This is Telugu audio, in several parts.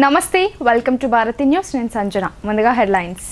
నమస్తే వెల్కమ్ టు భారతి న్యూస్ నేను సంజన ముందుగా హెడ్లైన్స్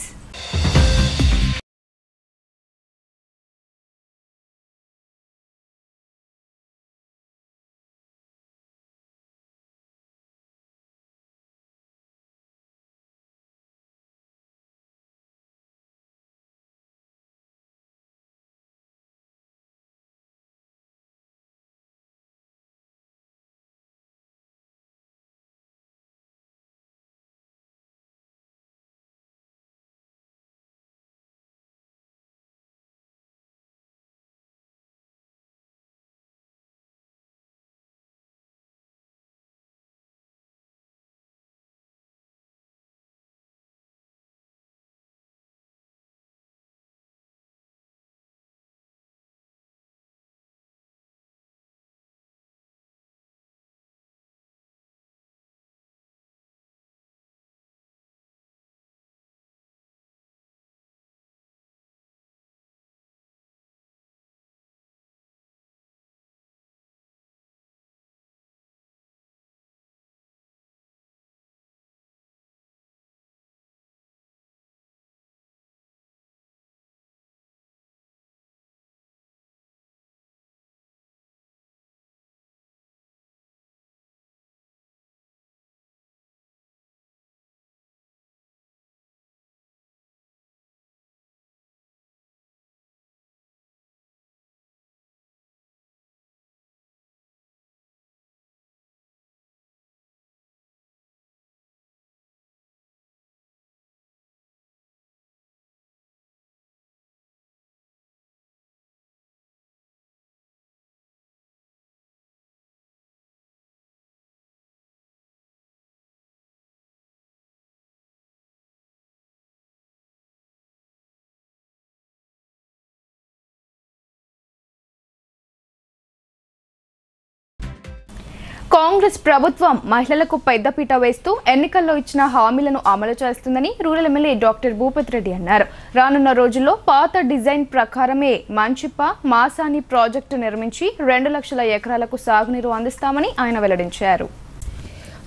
కాంగ్రెస్ ప్రభుత్వం మహిళలకు పెద్దపీట వేస్తూ ఎన్నికల్లో ఇచ్చిన హామీలను అమలు చేస్తుందని rural MLA doctor Bhupathi Reddy అన్నారు. రానున్న రోజుల్లో పాత డిజైన్ ప్రకారమే మంచిప్ప మాసాని ప్రాజెక్టు నిర్మించి 2 లక్షల ఎకరాలకు సాగునీరు అందిస్తామని ఆయన వెల్లడించారు.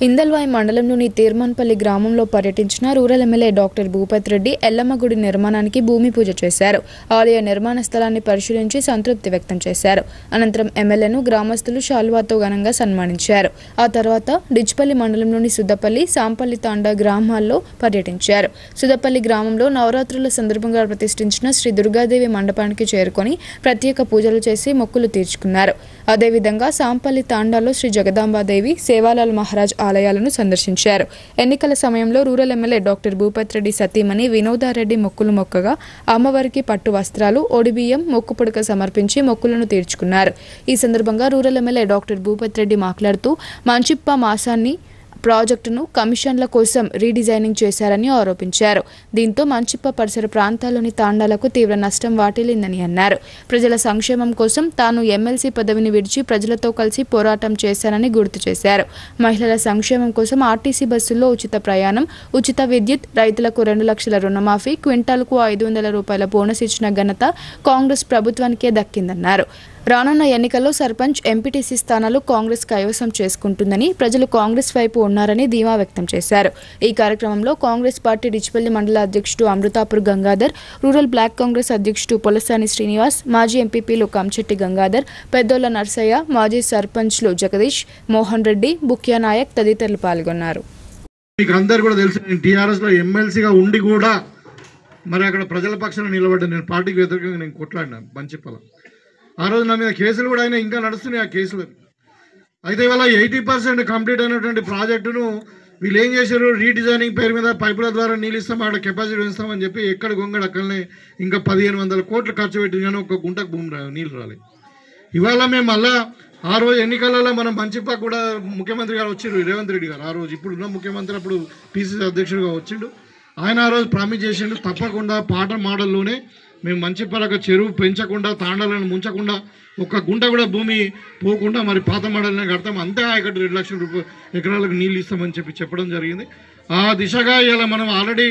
ఇందల్వాయి మండలంలోని తీర్మాన్పల్లి గ్రామంలో పర్యటించిన rural MLA doctor Bhupathi Reddy Yellamma గుడి నిర్మాణానికి భూమి పూజ చేశారు. ఆలయ నిర్మాణ స్థలాన్ని పరిశీలించి సంతృప్తి వ్యక్తం చేశారు. అనంతరం ఎమ్మెల్యేను గ్రామస్తులు శాల్వాతో ఘనంగా సన్మానించారు. ఆ తర్వాత డిచ్పల్లి మండలంలోని సుద్దపల్లి సాంపల్లి తాండా గ్రామాల్లో పర్యటించారు. సుద్దపల్లి గ్రామంలో నవరాత్రుల సందర్భంగా ప్రతిష్ఠించిన శ్రీ దుర్గాదేవి మండపానికి చేరుకొని ప్రత్యేక పూజలు చేసి మొక్కులు తీర్చుకున్నారు. అదేవిధంగా సాంపల్లి తాండాలో శ్రీ జగదాంబాదేవి సేవాలాల్ మహారాజ్ ఆలయాలను సందర్శించారు. ఎన్నికల సమయంలో rural MLA doctor Bhupathi Reddy సతీమణి వినోదారెడ్డి మొక్కులు మొక్కగా అమ్మవారికి పట్టు వస్త్రాలు ఒడిబియ్యం మొక్కు పుడక సమర్పించి మొక్కులను తీర్చుకున్నారు. ఈ సందర్భంగా rural MLA doctor Bhupathi Reddy మాట్లాడుతూ మంచిప్ప మాసాన్ని ప్రాజెక్టును కమిషన్ల కోసం రీడిజైనింగ్ చేశారని ఆరోపించారు. దీంతో మంచిప్ప పరిసర ప్రాంతాల్లోని తాండాలకు తీవ్ర నష్టం వాటిల్లిందని అన్నారు. ప్రజల సంక్షేమం కోసం తాను ఎమ్మెల్సీ పదవిని విడిచి ప్రజలతో కలిసి పోరాటం చేశానని గుర్తు చేశారు. మహిళల సంక్షేమం కోసం ఆర్టీసీ బస్సుల్లో ఉచిత ప్రయాణం, ఉచిత విద్యుత్, రైతులకు 2 లక్షల రుణమాఫీ, క్వింటాల్కు 500 రూపాయల బోనస్ ఇచ్చిన ఘనత కాంగ్రెస్ ప్రభుత్వానికే దక్కిందన్నారు. రానున్న ఎన్నికల్లో సర్పంచ్, ఎంపీటీసీ స్థానాలు కాంగ్రెస్ కైవసం చేసుకుంటుందని, ప్రజలు కాంగ్రెస్ వైపు ఉన్నారని ధీమా వ్యక్తం చేశారు. ఈ కార్యక్రమంలో కాంగ్రెస్ పార్టీ డిచ్పల్లి మండల అధ్యక్షుడు అమృతాపూర్ గంగాధర్, రూరల్ బ్లాక్ కాంగ్రెస్ అధ్యక్షుడు పొలసాని శ్రీనివాస్, మాజీ ఎంపీపీలు కంచెట్టి గంగాధర్, పెద్దోళ్ల నర్సయ్య, మాజీ సర్పంచ్లు జగదీష్, మోహన్ రెడ్డి, బుక్యా నాయక్ తదితరులు పాల్గొన్నారు. మరి అక్కడ ప్రజల పక్షాన నిలబడ్డా, నేను పార్టీకి వ్యతిరేకంగా నేను కొట్లాడినా మంచిప్పల. ఆ రోజు నా మీద కేసులు కూడా అయినా ఇంకా నడుస్తున్నాయి ఆ కేసులు. అయితే ఇవాళ 80% కంప్లీట్ అయినటువంటి ప్రాజెక్టును వీళ్ళు ఏం చేశారు, రీడిజైనింగ్ పేరు మీద పైపుల ద్వారా నీళ్ళు ఇస్తాం, అక్కడ కెపాసిటీ పెంచుతామని చెప్పి ఎక్కడ గొంగడు అక్కడనే ఇంకా 1500 కోట్లు ఖర్చు పెట్టి కానీ ఒక గుంటకు భూమి నీళ్ళు రాలేదు. ఇవాళ మేము మళ్ళా ఆ రోజు ఎన్నికలలో మనం మంచిప్ప కూడా ముఖ్యమంత్రి గారు వచ్చిండు, రేవంత్ రెడ్డి గారు. ఆ రోజు ఇప్పుడున్న ముఖ్యమంత్రి అప్పుడు పిసిసి అధ్యక్షుడిగా వచ్చిండు. ఆయన ఆ రోజు ప్రామిస్ చేసిండు, తప్పకుండా పాట మోడల్లోనే మేము మంచిప్పలకు చెరువు పెంచకుండా, తాండాలను ముంచకుండా, ఒక్క గుంట కూడా భూమి పోకుండా మరి పాత మోడల్ని కడతాం, అంతే ఆయకట్టు 2 లక్షల ఎకరాలకు నీళ్ళు ఇస్తామని చెప్పడం జరిగింది. ఆ దిశగా ఇలా మనం ఆల్రెడీ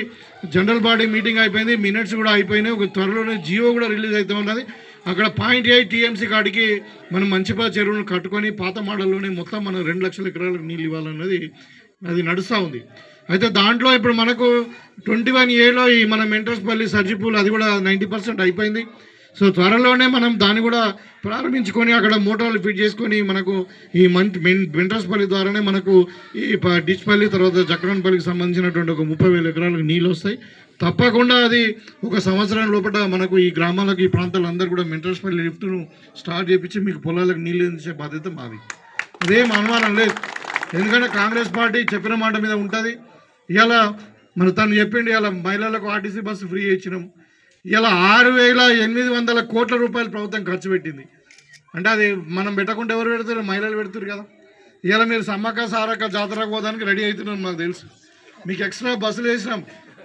జనరల్ బాడీ మీటింగ్ అయిపోయింది, మినిట్స్ కూడా అయిపోయినాయి. ఒక త్వరలోనే జియో కూడా రిలీజ్ అవుతూ ఉన్నది. అక్కడ 0.8 TMC కాడికి మనం మంచిపా చెరువును కట్టుకొని పాత మోడల్లోనే మొత్తం మనం 2 లక్షల ఎకరాలకు నీళ్ళు ఇవ్వాలన్నది అది నడుస్తూ ఉంది. అయితే దాంట్లో ఇప్పుడు మనకు 21A ఈ మన మెంటర్స్పల్లి సర్జిపూల్ అది కూడా 90% అయిపోయింది. సో త్వరలోనే మనం దాన్ని కూడా ప్రారంభించుకొని అక్కడ మోటార్లు ఫిట్ చేసుకొని మనకు ఈ మెంటర్స్పల్లి ద్వారానే మనకు ఈ డిచ్పల్లి తర్వాత జక్రన్పల్లికి సంబంధించినటువంటి ఒక 30,000 ఎకరాలకు నీళ్ళు వస్తాయి. తప్పకుండా అది ఒక సంవత్సరం లోపల మనకు ఈ గ్రామాలకు ఈ ప్రాంతాలందరూ కూడా మెంటర్స్పల్లి లిఫ్ట్ను స్టార్ట్ చేయించి మీకు పొలాలకు నీళ్ళు అందించే బాధ్యత మాది. అదేం అనుమానం లేదు. ఎందుకంటే కాంగ్రెస్ పార్టీ చెప్పిన మాట మీద ఉంటుంది. ఇలా మన తను చెప్పిండి ఇలా మహిళలకు ఆర్టీసీ బస్సు ఫ్రీ ఇచ్చినాం. ఇలా 6,800 కోట్ల రూపాయలు ప్రభుత్వం ఖర్చు పెట్టింది. అంటే అది మనం పెట్టకుండా ఎవరు పెడతారు? మహిళలు పెడతారు కదా. ఇలా మీరు సమ్మక్క సారక్క జాతరకు పోదానికి రెడీ అవుతున్నారు నాకు తెలుసు. మీకు ఎక్స్ట్రా బస్సులు వేసినాం,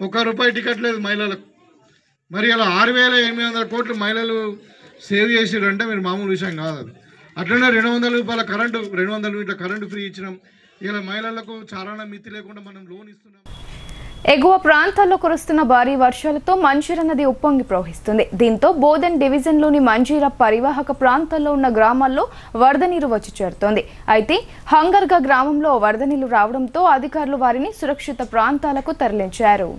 ₹1 టికెట్ లేదు మహిళలకు. మరి ఇలా 6,800 కోట్లు మహిళలు సేవ్ చేసారంటే మీరు మామూలు విషయం కాదు అది. అట్లనే ₹200 కరెంటు 200 మీటర్ల కరెంటు ఫ్రీ ఇచ్చినాం. ఇలా మహిళలకు చారణ మితి లేకుండా మనం లోన్ ఇస్తున్నాం. ఎగువ ప్రాంతాల్లో కురుస్తున్న భారీ వర్షాలతో మంజీర నది ఉప్పొంగి ప్రవహిస్తుంది. దీంతో బోధన్ డివిజన్లోని మంజీర పరివాహక ప్రాంతాల్లో ఉన్న గ్రామాల్లో వరద నీరు వచ్చి చేరుతోంది. అయితే హంగర్గా గ్రామంలో వరద నీరు రావడంతో అధికారులు వారిని సురక్షిత ప్రాంతాలకు తరలించారు.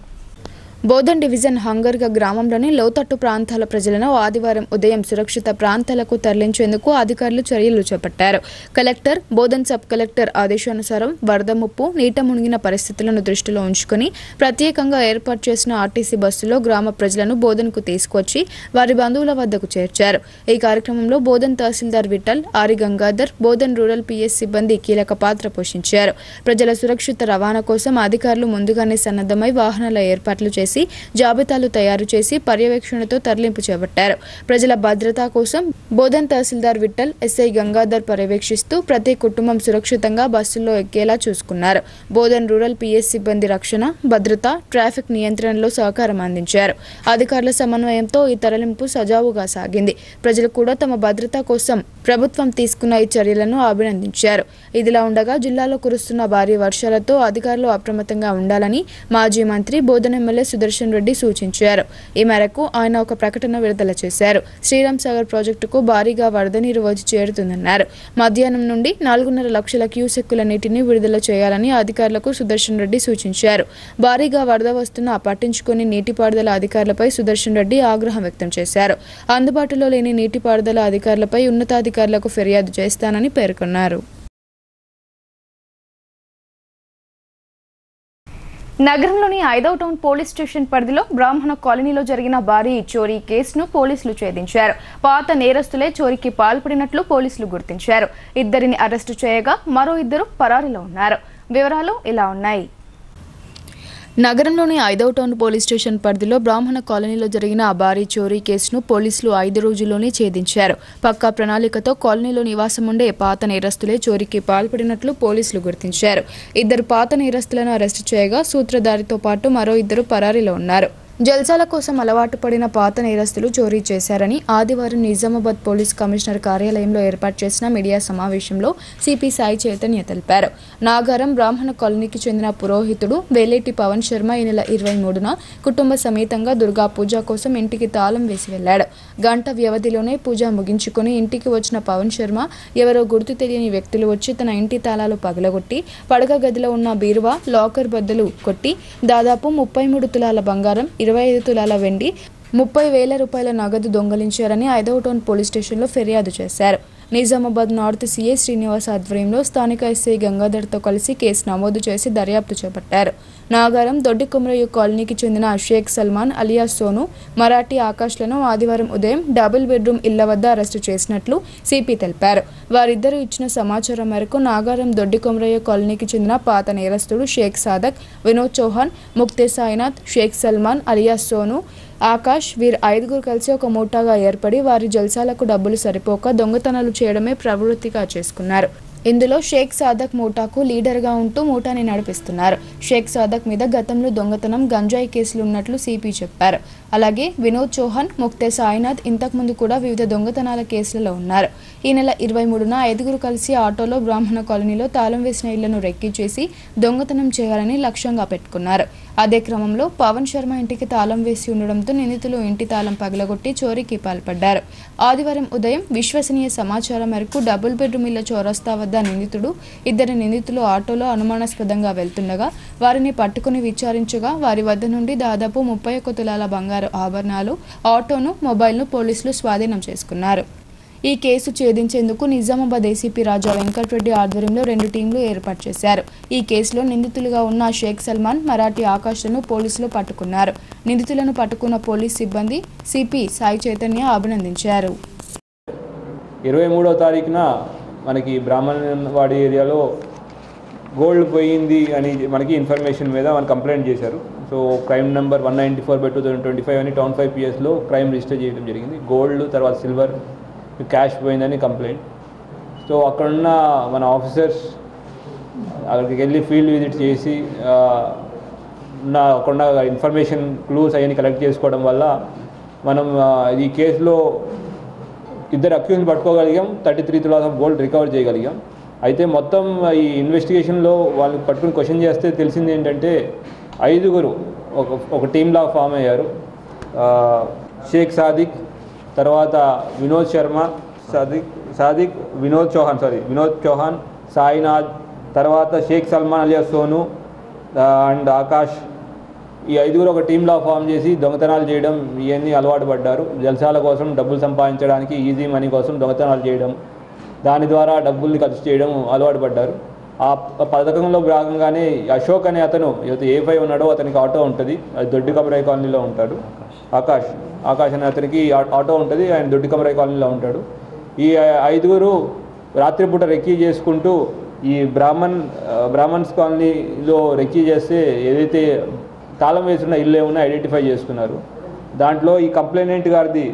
బోధన్ డివిజన్ హంగర్గా గ్రామంలోని లోతట్టు ప్రాంతాల ప్రజలను ఆదివారం ఉదయం సురక్షిత ప్రాంతాలకు తరలించేందుకు అధికారులు చర్యలు చేపట్టారు. కలెక్టర్, బోధన్ సబ్ కలెక్టర్ ఆదేశానుసారం వరద ముప్పు, నీట మునిగిన పరిస్థితులను దృష్టిలో ఉంచుకుని ప్రత్యేకంగా ఏర్పాటు చేసిన ఆర్టీసీ బస్సులో గ్రామ ప్రజలను బోధన్కు తీసుకొచ్చి వారి బంధువుల వద్దకు చేర్చారు. ఈ కార్యక్రమంలో బోధన్ తహసీల్దార్ విఠల్, ఆరి గంగాధర్, బోధన్ రూరల్ పిఎస్ సిబ్బంది కీలక పాత్ర పోషించారు. ప్రజల సురక్షిత రవాణా కోసం అధికారులు ముందుగానే సన్నద్ధమై వాహనాల ఏర్పాట్లు చేసి జాబితాలు తయారు చేసి పర్యవేక్షణతో తరలింపు చేపట్టారు. ప్రజల భద్రత కోసం బోధన్ తహసీల్దార్ విఠల్, ఎస్ఐ గంగాధర్ పర్యవేక్షిస్తూ ప్రతి కుటుంబం సురక్షితంగా బస్సుల్లో ఎక్కేలా చూసుకున్నారు. బోధన్ రూరల్ పిఎస్ సిబ్బంది రక్షణ, భద్రత, ట్రాఫిక్ నియంత్రణలో సహకారం అందించారు. అధికారుల సమన్వయంతో ఈ తరలింపు సజావుగా సాగింది. ప్రజలు కూడా తమ భద్రత కోసం ప్రభుత్వం తీసుకున్న ఈ చర్యలను అభినందించారు. ఇదిలా ఉండగా జిల్లాలో కురుస్తున్న భారీ వర్షాలతో అధికారులు అప్రమత్తంగా ఉండాలని మాజీ మంత్రి బోధన్ ఎమ్మెల్యే సుదర్శన్ రెడ్డి సూచించారు. ఈ మేరకు ఆయన ఒక ప్రకటన విడుదల చేశారు. శ్రీరామ్ సాగర్ ప్రాజెక్టుకు భారీగా వరద నీరు వచ్చి చేరుతుందన్నారు. మధ్యాహ్నం నుండి 4.5 లక్షల క్యూసెక్కుల నీటిని విడుదల చేయాలని అధికారులకు సుదర్శన్ రెడ్డి సూచించారు. భారీగా వరద వస్తున్నా పట్టించుకుని నీటిపారుదల అధికారులపై సుదర్శన్ రెడ్డి ఆగ్రహం వ్యక్తం చేశారు. అందుబాటులో లేని నీటిపారుదల అధికారులపై ఉన్నతాధికారులకు ఫిర్యాదు చేస్తానని పేర్కొన్నారు. నగరంలోని 5వ టౌన్ పోలీస్ స్టేషన్ పరిధిలో బ్రాహ్మణ కాలనీలో జరిగిన భారీ చోరీ కేసును పోలీసులు ఛేదించారు. పాత నేరస్తులే చోరీకి పాల్పడినట్లు పోలీసులు గుర్తించారు. 2 అరెస్టు చేయగా మరో 2 పరారీలో ఉన్నారు. వివరాలు ఇలా ఉన్నాయి. నగరంలోని 5వ టౌన్ పోలీస్ స్టేషన్ పరిధిలో బ్రాహ్మణ కాలనీలో జరిగిన భారీ చోరీ కేసును పోలీసులు 5 రోజుల్లోనే ఛేదించారు. పక్కా ప్రణాళికతో కాలనీలో నివాసం ఉండే పాత నేరస్తులే చోరీకి పాల్పడినట్లు పోలీసులు గుర్తించారు. 2 పాత నేరస్తులను అరెస్టు చేయగా సూత్రధారితో పాటు మరో 2 పరారీలో ఉన్నారు. జల్సాల కోసం అలవాటు పడిన పాత నేరస్తులు చోరీ చేశారని ఆదివారం నిజామాబాద్ పోలీస్ కమిషనర్ కార్యాలయంలో ఏర్పాటు చేసిన మీడియా సమావేశంలో సిపి సాయి చైతన్య తెలిపారు. నాగారం బ్రాహ్మణ కాలనీకి చెందిన పురోహితుడు వేలేటి పవన్ శర్మ ఈ నెల 23న కుటుంబ సమేతంగా దుర్గా పూజ కోసం ఇంటికి తాళం వేసి వెళ్లాడు. గంట వ్యవధిలోనే పూజ ముగించుకుని ఇంటికి వచ్చిన పవన్ శర్మ ఎవరో గుర్తు తెలియని వ్యక్తులు వచ్చి తన ఇంటి తాళాలు పగలగొట్టి పడక గదిలో ఉన్న బీరువా, లాకర్ బద్దలు కొట్టి దాదాపు 33 తులాల బంగారం, 25 తులాల వెండి, 30,000 రూపాయల నగదు దొంగలించారని 5వ టౌన్ పోలీస్ స్టేషన్లో ఫిర్యాదు చేశారు. నిజామాబాద్ నార్త్ సీఐ శ్రీనివాస్ ఆధ్వర్యంలో స్థానిక ఎస్ఐ గంగాధర్తో కలిసి కేసు నమోదు చేసి దర్యాప్తు చేపట్టారు. నాగారం దొడ్డి కుమరయ్య కాలనీకి చెందిన షేక్ సల్మాన్ అలియాస్ సోను, మరాఠీ ఆకాష్లను ఆదివారం ఉదయం డబుల్ బెడ్రూమ్ ఇళ్ల వద్ద అరెస్టు చేసినట్లు సిపి తెలిపారు. వారిద్దరూ ఇచ్చిన సమాచారం మేరకు నాగారం దొడ్డి కుమరయ్య కాలనీకి చెందిన పాత నేరస్తుడు షేక్ సాదక్, వినోద్ చౌహాన్, ముక్తే సాయినాథ్, షేక్ సల్మాన్ అలియాస్ సోను, ఆకాష్ వీరు 5గురు కలిసి ఒక మూటాగా ఏర్పడి వారి జల్సాలకు డబ్బులు సరిపోక దొంగతనాలు చేయడమే ప్రవృత్తిగా చేసుకున్నారు. ఇందులో షేక్ సాదక్ మూటాకు లీడర్గా ఉంటూ మూటాని నడిపిస్తున్నారు. షేక్ సాదక్ మీద గతంలో దొంగతనం, గంజాయి కేసులు ఉన్నట్లు సిపి చెప్పారు. అలాగే వినోద్ చౌహాన్, ముక్తే సాయినాథ్ ఇంతకుముందు కూడా వివిధ దొంగతనాల కేసులలో ఉన్నారు. ఈ నెల 23న 5గురు కలిసి ఆటోలో బ్రాహ్మణ కాలనీలో తాళం వేసిన ఇళ్లను రెక్కీ చేసి దొంగతనం చేయాలని లక్ష్యంగా పెట్టుకున్నారు. అదే క్రమంలో పవన్ శర్మ ఇంటికి తాళం వేసి ఉండడంతో నిందితులు ఇంటి తాళం పగలగొట్టి చోరీకి పాల్పడ్డారు. ఆదివారం ఉదయం విశ్వసనీయ సమాచారం మేరకు డబుల్ బెడ్రూమ్ ఇళ్ల చౌరస్తా వద్ద ఇద్దరు నిందితులు ఆటోలో అనుమానాస్పదంగా వెళ్తుండగా వారిని పట్టుకుని విచారించగా వారి వద్ద నుండి దాదాపు 31 తులాల బంగారు ఆభరణాలు, ఆటోను, మొబైల్ను పోలీసులు స్వాధీనం చేసుకున్నారు. ఈ కేసు ఛేదించేందుకు నిజామాబాద్ ఏసీపీ రాజా వెంకటరెడ్డి ఆధ్వర్యంలో 2 టీంలు ఏర్పాటు చేశారు. ఈ కేసులో నిందితులుగా ఉన్న షేక్ సల్మాన్, మరాఠీ ఆకాష్లను పోలీసులు పట్టుకున్నారు. నిందితులను పట్టుకున్న పోలీస్ సిబ్బంది సిపి సాయి చైతన్య అభినందించారు. 23వ తారీఖున మనకి బ్రాహ్మణవాడి ఏరియాలో గోల్డ్ పోయింది అని మనకి ఇన్ఫర్మేషన్ మీద మనకు కంప్లైంట్ చేశారు. సో క్రైమ్ నెంబర్ 194/2025 అని టౌన్ 5 PS క్రైమ్ రిజిస్టర్ చేయడం జరిగింది. గోల్డ్ తర్వాత సిల్వర్, క్యాష్ పోయిందని కంప్లైంట్. సో అక్కడున్న మన ఆఫీసర్స్ అక్కడికి వెళ్ళి ఫీల్డ్ విజిట్ చేసి అక్కడ ఇన్ఫర్మేషన్ క్లూస్ అవన్నీ కలెక్ట్ చేసుకోవడం వల్ల మనం ఈ కేసులో 2 అక్యూజ్ని పట్టుకోగలిగాం, 33 తులాస్ ఆఫ్ గోల్డ్ రికవర్ చేయగలిగాం. అయితే మొత్తం ఈ ఇన్వెస్టిగేషన్లో వాళ్ళని పట్టుకుని క్వశ్చన్ చేస్తే తెలిసింది ఏంటంటే 5 ఒక టీంలా ఫామ్ అయ్యారు. షేక్ సాదిక్, తర్వాత వినోద్ శర్మ, వినోద్ చౌహాన్, సాయినాథ్, తర్వాత షేక్ సల్మాన్ అలియా సోను అండ్ ఆకాష్, ఈ 5 ఒక టీంలా ఫామ్ చేసి దొంగతనాలు చేయడం ఇవన్నీ అలవాటు పడ్డారు. జల్సాల కోసం, డబ్బులు సంపాదించడానికి, ఈజీ మనీ కోసం దొంగతనాలు చేయడం, దాని ద్వారా డబ్బుల్ని ఖర్చు చేయడం అలవాటు పడ్డారు. ఆ పథకంలో భాగంగానే అశోక్ అనే అతను A5 ఉన్నాడో అతనికి ఆటో ఉంటుంది, అది దొడ్డి కమరాయి కాలనీలో ఉంటాడు. ఆకాష్ అనే అతనికి ఆటో ఉంటుంది, ఆయన దొడ్డి కమరాయి కాలనీలో ఉంటాడు. ఈ 5 రాత్రిపూట రెక్కీ చేసుకుంటూ ఈ బ్రాహ్మణ్స్ కాలనీలో రెక్కీ చేస్తే ఏదైతే తాళం వేసున్న ఇల్లు ఏమన్నా ఐడెంటిఫై చేసుకున్నారు. దాంట్లో ఈ కంప్లైనెంట్ గారిది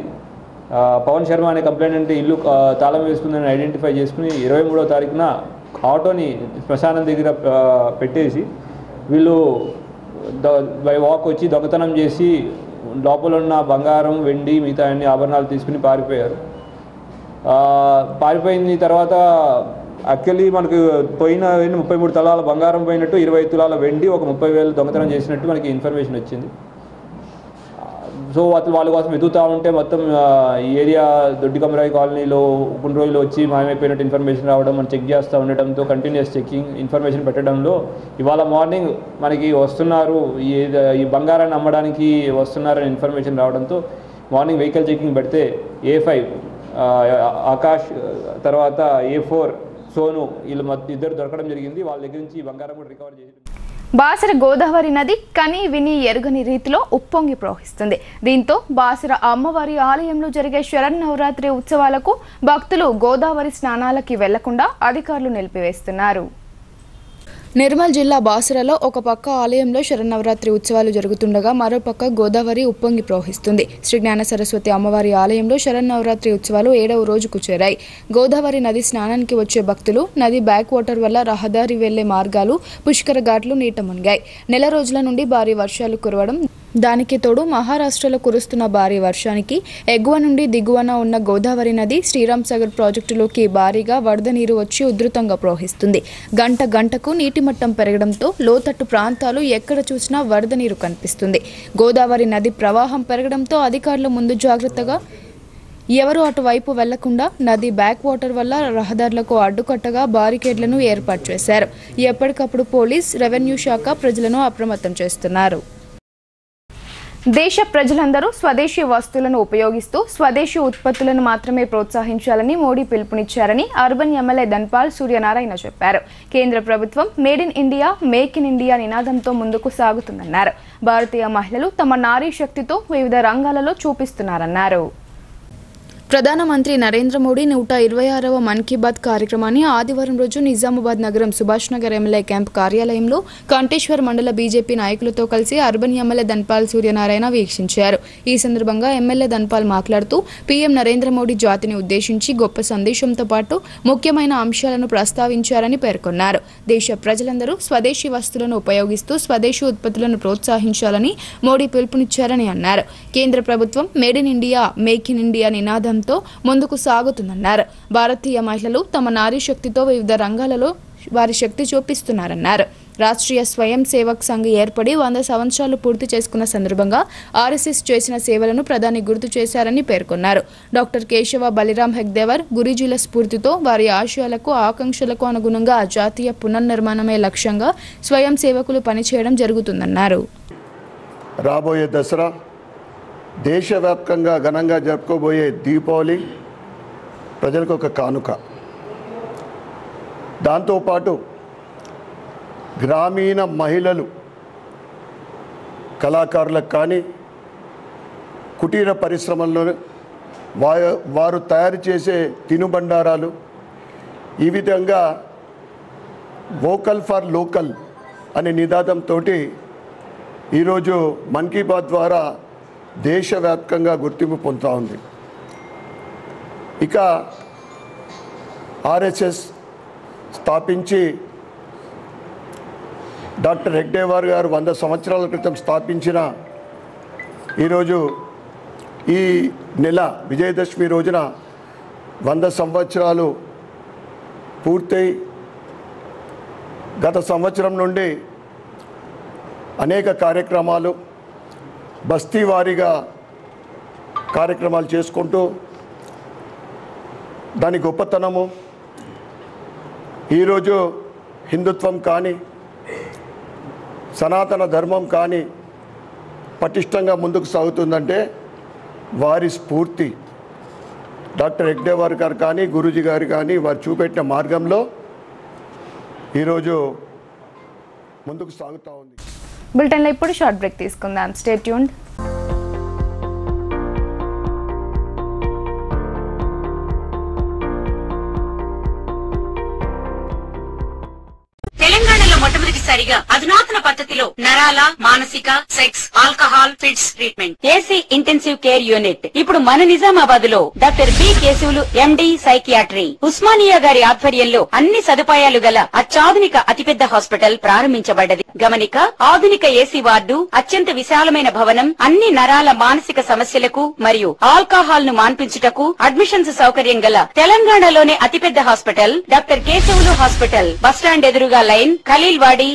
పవన్ శర్మ అనే కంప్లైనెంట్ ఇల్లు తాళం వేసుకుందని ఐడెంటిఫై చేసుకుని 23వ తారీఖున ఆటోని శ్మశానం దగ్గర పెట్టేసి వీళ్ళు బై వాక్ వచ్చి దొంగతనం చేసి లోపల ఉన్న బంగారం, వెండి, మిగతా అన్ని ఆభరణాలు తీసుకుని పారిపోయారు. పారిపోయిన తర్వాత యాక్చువల్లీ మనకు పోయిన 33 తులాల బంగారం పోయినట్టు, 25 తులాల వెండి, ఒక 30,000 దొంగతనం చేసినట్టు మనకి ఇన్ఫర్మేషన్ వచ్చింది. సో వాళ్ళ కోసం వెతుకుతూ ఉంటే మొత్తం ఈ ఏరియా దొడ్డి కమరాయి కాలనీలో కొన్ని రోజులు వచ్చి మాయమైపోయినట్టు ఇన్ఫర్మేషన్ రావడం, మనం చెక్ చేస్తూ ఉండటంతో కంటిన్యూస్ చెకింగ్ ఇన్ఫర్మేషన్ పెట్టడంలో ఇవాళ మార్నింగ్ మనకి వస్తున్నారు, ఈ బంగారాన్ని అమ్మడానికి వస్తున్నారని ఇన్ఫర్మేషన్ రావడంతో మార్నింగ్ వెహికల్ చెకింగ్ పెడితే A5 ఆకాష్, తర్వాత A4 సోను, వీళ్ళు 2 దొరకడం జరిగింది. వాళ్ళ దగ్గర నుంచి ఈ బంగారం కూడా రికవర్ చేసి బాసర గోదావరి నది కని విని ఎరుగని రీతిలో ఉప్పొంగి ప్రవహిస్తుంది. దీంతో బాసర అమ్మవారి ఆలయంలో జరిగే శరన్నవరాత్రి ఉత్సవాలకు భక్తులు గోదావరి స్నానాలకి వెళ్లకుండా అధికారులు నిలిపివేస్తున్నారు. నిర్మల్ జిల్లా బాసరలో ఒక పక్క ఆలయంలో శరన్నవరాత్రి ఉత్సవాలు జరుగుతుండగా మరోపక్క గోదావరి ఉప్పొంగి ప్రవహిస్తుంది. శ్రీ జ్ఞాన సరస్వతి అమ్మవారి ఆలయంలో శరన్నవరాత్రి ఉత్సవాలు 7వ రోజుకు చేరాయి. గోదావరి నది స్నానానికి వచ్చే భక్తులు నది బ్యాక్ వాటర్ వల్ల రహదారి వెళ్లే మార్గాలు, పుష్కర ఘాట్లు నీట మునిగాయి. నెల రోజుల నుండి భారీ వర్షాలు కురవడం, దానికి తోడు మహారాష్ట్రలో కురుస్తున్న భారీ వర్షానికి ఎగువ నుండి దిగువన ఉన్న గోదావరి నది శ్రీరామ్ సాగర్ ప్రాజెక్టులోకి భారీగా వరద నీరు వచ్చి ఉధృతంగా ప్రవహిస్తుంది. గంటకు నీటి మట్టం పెరగడంతో లోతట్టు ప్రాంతాలు ఎక్కడ చూసినా వరద నీరు కనిపిస్తుంది. గోదావరి నది ప్రవాహం పెరగడంతో అధికారులు ముందు జాగ్రత్తగా ఎవరు అటువైపు వెళ్లకుండా నది బ్యాక్ వాటర్ వల్ల రహదారులకు అడ్డుకట్టగా బారికేడ్లను ఏర్పాటు చేశారు. ఎప్పటికప్పుడు పోలీస్, రెవెన్యూ శాఖ ప్రజలను అప్రమత్తం చేస్తున్నారు. దేశ ప్రజలందరూ స్వదేశీ వస్తువులను ఉపయోగిస్తూ స్వదేశీ ఉత్పత్తులను మాత్రమే ప్రోత్సహించాలని మోడీ పిలుపునిచ్చారని అర్బన్ ఎమ్మెల్యే ధన్పాల్ సూర్యనారాయణ చెప్పారు. కేంద్ర ప్రభుత్వం made in India, make in India నినాదంతో ముందుకు సాగుతుందన్నారు. భారతీయ మహిళలు తమ నారీ శక్తితో వివిధ రంగాలలో చూపిస్తున్నారన్నారు. ప్రధానమంత్రి నరేంద్ర మోడీ 126వ మన్ కీ బాత్ కార్యక్రమాన్ని ఆదివారం రోజు నిజామాబాద్ నగరం సుభాష్ నగర్ ఎమ్మెల్యే క్యాంప్ కార్యాలయంలో కంటేశ్వర్ మండల బీజేపీ నాయకులతో కలిసి అర్బన్ ఎమ్మెల్యే ధన్పాల్ సూర్యనారాయణ వీక్షించారు. ఈ సందర్భంగా ఎమ్మెల్యే ధన్పాల్ మాట్లాడుతూ పీఎం నరేంద్ర మోడీ జాతిని ఉద్దేశించి గొప్ప సందేశంతో పాటు ముఖ్యమైన అంశాలను ప్రస్తావించారని పేర్కొన్నారు. దేశ ప్రజలందరూ స్వదేశీ వస్తువులను ఉపయోగిస్తూ స్వదేశీ ఉత్పత్తులను ప్రోత్సహించాలని మోడీ పిలుపునిచ్చారని అన్నారు. కేంద్ర ప్రభుత్వం made in India, make in India నినాదం ముందుకు సాగుతుందన్నారు. భారతీయ మహిళలు తమ నారీ శక్తితో వివిధ రంగాలలో వారి శక్తి చూపిస్తున్నారన్నారు. రాష్ట్రీయ స్వయం సేవక్ సంఘ్ ఏర్పడి 100 సంవత్సరాలు పూర్తి చేసుకున్న సందర్భంగా ఆర్ఎస్ఎస్ చేసిన సేవలను ప్రధాని గుర్తు చేశారని పేర్కొన్నారు. డాక్టర్ కేశవ బలిరామ్ హెగ్దేవర్ గురూజీల స్ఫూర్తితో వారి ఆశయాలకు ఆకాంక్షలకు అనుగుణంగా జాతీయ పునర్నిర్మాణమే లక్ష్యంగా స్వయం సేవకులు పనిచేయడం జరుగుతుందన్నారు. రాబోయే దసరా దేశవ్యాప్తంగా ఘనంగా జరుపుకోబోయే దీపావళి ప్రజలకు ఒక కానుక. దాంతోపాటు గ్రామీణ మహిళలు కళాకారులకు కానీ కుటీర పరిశ్రమల్లో వారు తయారు చేసే తినుబండారాలు ఈ విధంగా వోకల్ ఫర్ లోకల్ అనే నినాదంతో ఈరోజు మన్ కీ బాత్ ద్వారా దేశవ్యాప్తంగా గుర్తింపు పొందుతూ ఉంది. ఇక ఆర్ఎస్ఎస్ స్థాపించి డాక్టర్ హెగ్డేవార్ గారు 100 సంవత్సరాల క్రితం స్థాపించిన ఈరోజు ఈ నెల విజయదశమి రోజున 100 సంవత్సరాలు పూర్తయి గత సంవత్సరం నుండి అనేక కార్యక్రమాలు బస్తీ వారీగా కార్యక్రమాలు చేసుకుంటూ దాని గొప్పతనము ఈరోజు హిందుత్వం కానీ సనాతన ధర్మం కానీ పటిష్టంగా ముందుకు సాగుతుందంటే వారి స్ఫూర్తి డాక్టర్ హెగ్డేవార్ గారు కానీ గురూజీ గారు కానీ వారు చూపెట్టిన మార్గంలో ఈరోజు ముందుకు సాగుతూ ఉంది. బులెటిన్లో ఇప్పుడు షార్ట్ బ్రేక్ తీసుకుందాం. Stay tuned. తెలంగాణలో మొట్టమొదటిసారిగా అధునాతన పద్ధతిలో నరాల మానసిక sex alcohol fits treatment AC intensive care unit ఇప్పుడు మన నిజామాబాద్ లో doctor B Keshavulu MD psychiatry Osmania గారి ఆధ్వర్యంలో అన్ని సదుపాయాలు గల అత్యాధునిక అతిపెద్ద హాస్పిటల్ ప్రారంభించబడ్డది. గమనిక, ఆధునిక ఏసీ వార్డు, అత్యంత విశాలమైన భవనం, అన్ని నరాల మానసిక సమస్యలకు మరియు ఆల్కహాల్ ను మాన్పించుటకు అడ్మిషన్స్ సౌకర్యం గల తెలంగాణలోనే అతిపెద్ద hospital doctor Keshavulu hospital. Bus stand ఎదురుగా లైన్, ఖలీల్వాడి.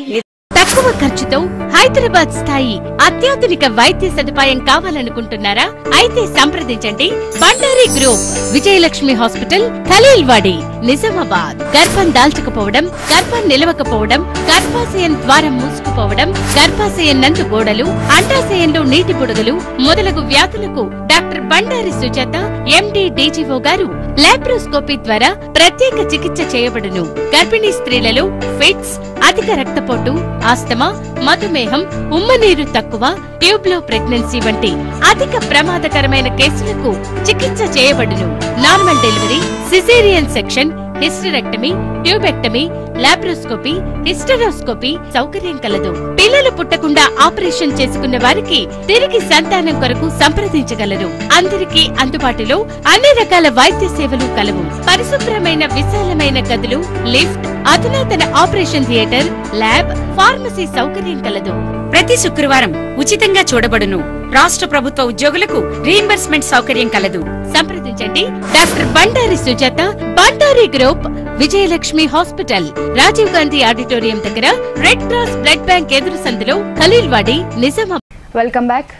తక్కువ ఖర్చుతో హైదరాబాద్ స్థాయి అత్యాధునిక వైద్య సదుపాయం కావాలనుకుంటున్నారా? అయితే సంప్రదించండి బండారి గ్రూప్, విజయలక్ష్మి హాస్పిటల్, ఖలీల్వాడి, నిజామాబాద్. గర్భం దాల్చకపోవడం, గర్భం నిలవకపోవడం, గర్భాశయం ద్వారం మూసుకుపోవడం, గర్భాశయం నందు గోడలు, అండాశయంలో నీటి బుడగలు మొదలగు వ్యాధులకు డాక్టర్ బండారి సుజాత ఎండి డీజీఓ గారు లాప్రోస్కోపీ ద్వారా ప్రత్యేక చికిత్స చేయబడును. గర్భిణీ స్త్రీలలో ఫిట్స్, అధిక రక్తపోటు, ఆస్తమా, మధుమేహం, ఉమ్మనీరు తక్కువ, ట్యూబ్లో ప్రెగ్నెన్సీ వంటి అధిక ప్రమాదకరమైన కేసులకు చికిత్స చేయబడును. Normal delivery, caesarean section, hysterectomy, tubectomy, laparoscopy, hysteroscopy సౌకర్యం కలదు. పిల్లలు పుట్టకుండా ఆపరేషన్ చేసుకున్న వారికి తిరిగి సంతానం కొరకు సంప్రదించగలరు. అందరికీ అందుబాటులో అన్ని రకాల వైద్య సేవలు కలవు. పరిశుభ్రమైన విశాలమైన గదులు, లిఫ్ట్, అధునాతన ఆపరేషన్ థియేటర్, ల్యాబ్, ఫార్మసీ సౌకర్యం కలదు. ప్రతి శుక్రవారం ఉచితంగా చూడబడును. రాష్ట్ర ప్రభుత్వ ఉద్యోగులకు రీయింబర్స్మెంట్ సౌకర్యం కలదు. సంప్రదించండి doctor Bandari Sujatha, Bandari group, Vijayalakshmi hospital, Rajiv Gandhi auditorium దగ్గర, రెడ్ క్రాస్ బ్లడ్ బ్యాంక్ ఎదురు సందులో, ఖలీల్వాడి, నిజామాబాద్. Welcome back.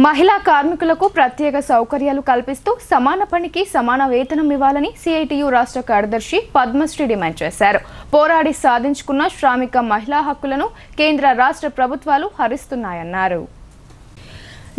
మహిళా కార్మికులకు ప్రత్యేక సౌకర్యాలు కల్పిస్తూ సమాన పనికి సమాన వేతనం ఇవ్వాలని సిఐటియు రాష్ట్ర కార్యదర్శి పద్మశ్రీ డిమాండ్ చేశారు. పోరాడి సాధించుకున్న శ్రామిక మహిళా హక్కులను కేంద్ర రాష్ట్ర ప్రభుత్వాలు హరిస్తున్నాయన్నారు.